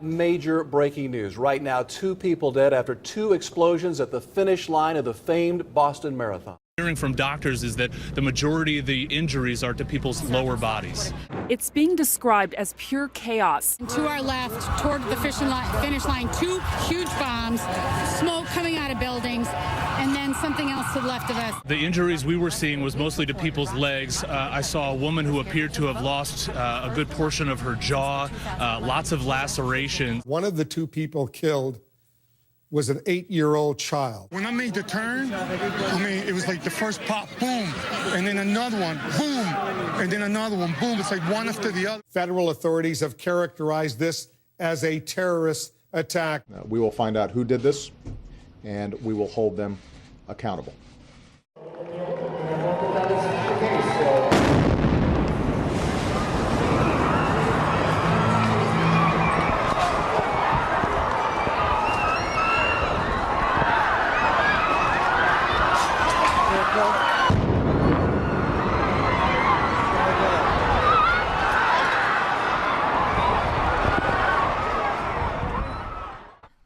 Major breaking news. Right now, 2 people dead after 2 explosions at the finish line of the famed Boston Marathon. Hearing from doctors is that the majority of the injuries are to people's lower bodies. It's being described as pure chaos. To our left, toward the finish line, 2 huge bombs, smoke coming out of buildings, and then something else to the left of us. The injuries we were seeing was mostly to people's legs. I saw a woman who appeared to have lost a good portion of her jaw, lots of lacerations. One of the 2 people killed was an 8-year-old child. When I made the turn, it was like the first pop, boom, and then another one, boom, and then another one, boom. It's like one after the other. Federal authorities have characterized this as a terrorist attack. We will find out who did this, and we will hold them accountable.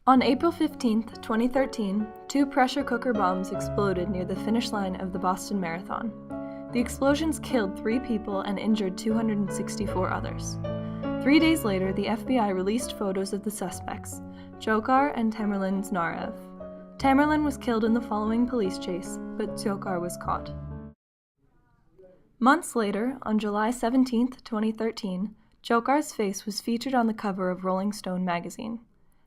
On April 15, 2013, 2 pressure cooker bombs exploded near the finish line of the Boston Marathon. The explosions killed 3 people and injured 264 others. 3 days later, the FBI released photos of the suspects, Dzohkar and Tsarnaev. Tamerlan was killed in the following police chase, but Dzohkar was caught. Months later, on July 17, 2013, Dzohkar's face was featured on the cover of Rolling Stone magazine.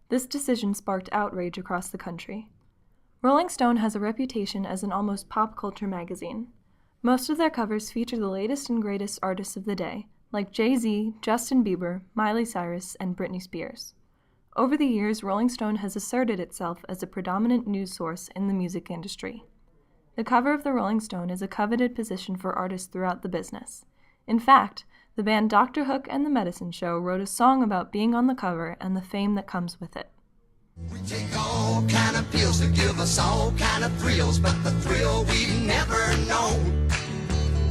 This decision sparked outrage across the country. Rolling Stone has a reputation as an almost pop culture magazine. Most of their covers feature the latest and greatest artists of the day, like Jay-Z, Justin Bieber, Miley Cyrus, and Britney Spears. Over the years, Rolling Stone has asserted itself as a predominant news source in the music industry. The cover of the Rolling Stone is a coveted position for artists throughout the business. In fact, the band Dr. Hook and the Medicine Show wrote a song about being on the cover and the fame that comes with it. We take all kind of pills to give us all kind of thrills, but the thrill we never known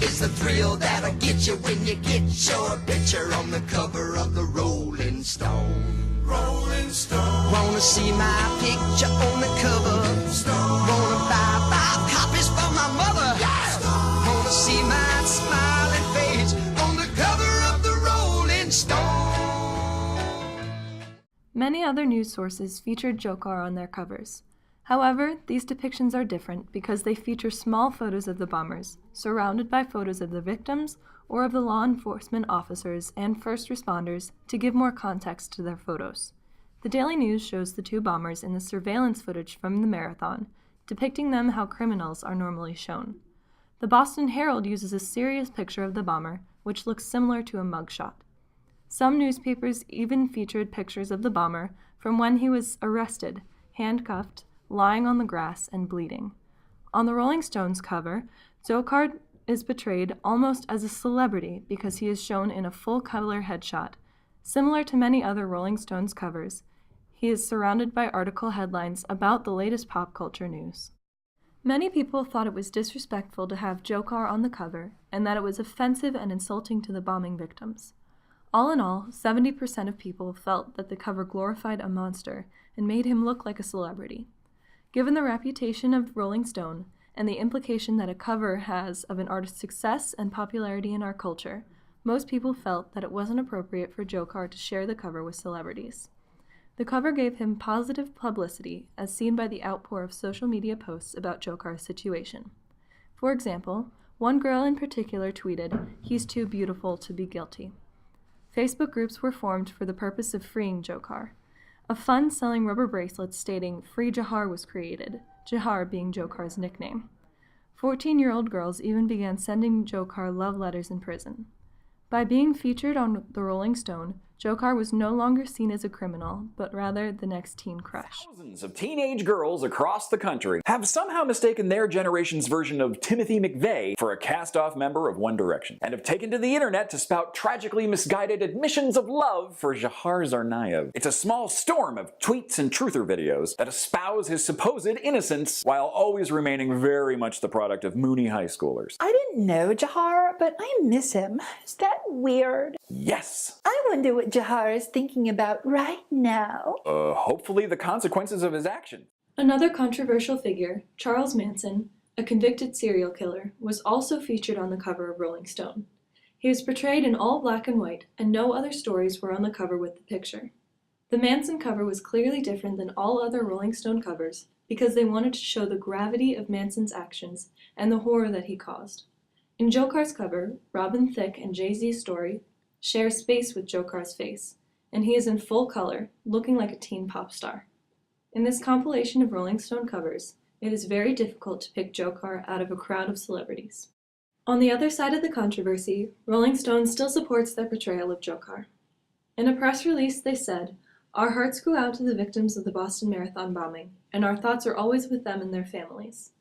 is the thrill that'll get you when you get your picture on the cover of the Rolling Stone. Rolling Stone. Wanna see my picture on the cover? Stone. Wanna buy 5 copies for my mother? Yeah. Wanna see my smiling face on the cover of the Rolling Stone? Many other news sources featured Dzohkar on their covers. However, these depictions are different because they feature small photos of the bombers, surrounded by photos of the victims or of the law enforcement officers and first responders to give more context to their photos. The Daily News shows the 2 bombers in the surveillance footage from the marathon, depicting them how criminals are normally shown. The Boston Herald uses a serious picture of the bomber, which looks similar to a mugshot. Some newspapers even featured pictures of the bomber from when he was arrested, handcuffed, lying on the grass, and bleeding. On the Rolling Stone's cover, Dzohkar is portrayed almost as a celebrity because he is shown in a full-color headshot. Similar to many other Rolling Stones covers, he is surrounded by article headlines about the latest pop culture news. Many people thought it was disrespectful to have Dzohkar on the cover and that it was offensive and insulting to the bombing victims. All in all, 70% of people felt that the cover glorified a monster and made him look like a celebrity. Given the reputation of Rolling Stone and the implication that a cover has of an artist's success and popularity in our culture, most people felt that it wasn't appropriate for Dzohkar to share the cover with celebrities. The cover gave him positive publicity, as seen by the outpour of social media posts about Dzokhar's situation. For example, one girl in particular tweeted, "He's too beautiful to be guilty." Facebook groups were formed for the purpose of freeing Dzohkar. A fund selling rubber bracelets stating "Free Jahar" was created, Jahar being Dzokhar's nickname. 14-year-old girls even began sending Dzohkar love letters in prison. By being featured on the Rolling Stone, Dzohkar was no longer seen as a criminal, but rather the next teen crush. Thousands of teenage girls across the country have somehow mistaken their generation's version of Timothy McVeigh for a cast-off member of One Direction, and have taken to the internet to spout tragically misguided admissions of love for Dzohkar Tsarnaev. It's a small storm of tweets and truther videos that espouse his supposed innocence while always remaining very much the product of moony high schoolers. I didn't know Dzohkar, but I miss him. Is that weird? Yes. I wonder what Dzohkar is thinking about right now. Hopefully the consequences of his actions. Another controversial figure, Charles Manson, a convicted serial killer, was also featured on the cover of Rolling Stone. He was portrayed in all black and white, and no other stories were on the cover with the picture. The Manson cover was clearly different than all other Rolling Stone covers because they wanted to show the gravity of Manson's actions and the horror that he caused. In Dzokhar's cover, Robin Thicke and Jay-Z's story share space with Dzokhar's face, and he is in full color, looking like a teen pop star. In this compilation of Rolling Stone covers, it is very difficult to pick Dzohkar out of a crowd of celebrities. On the other side of the controversy, Rolling Stone still supports their portrayal of Dzohkar. In a press release, they said, "Our hearts go out to the victims of the Boston Marathon bombing, and our thoughts are always with them and their families.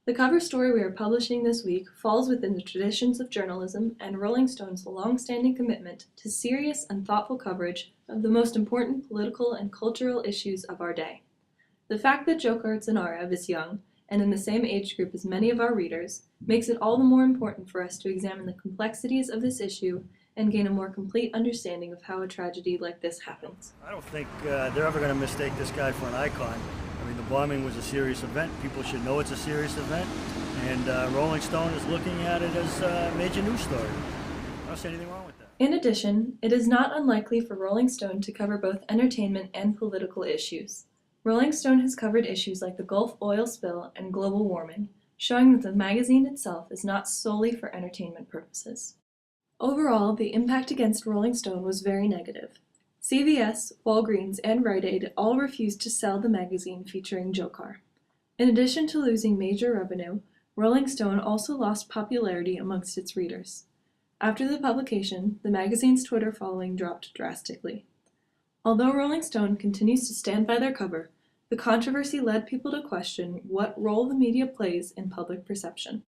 The cover story we are publishing this week falls within the traditions of journalism and Rolling Stone's long-standing commitment to serious and thoughtful coverage of the most important political and cultural issues of our day. The fact that Dzohkar Tsarnaev is young, and in the same age group as many of our readers, makes it all the more important for us to examine the complexities of this issue and gain a more complete understanding of how a tragedy like this happens." I don't think they're ever going to mistake this guy for an icon. I mean, the bombing was a serious event. People should know it's a serious event. And Rolling Stone is looking at it as a major news story. I don't see anything wrong with that. In addition, it is not unlikely for Rolling Stone to cover both entertainment and political issues. Rolling Stone has covered issues like the Gulf oil spill and global warming, showing that the magazine itself is not solely for entertainment purposes. Overall, the impact against Rolling Stone was very negative. CVS, Walgreens, and Rite Aid all refused to sell the magazine featuring Dzohkar. In addition to losing major revenue, Rolling Stone also lost popularity amongst its readers. After the publication, the magazine's Twitter following dropped drastically. Although Rolling Stone continues to stand by their cover, the controversy led people to question what role the media plays in public perception.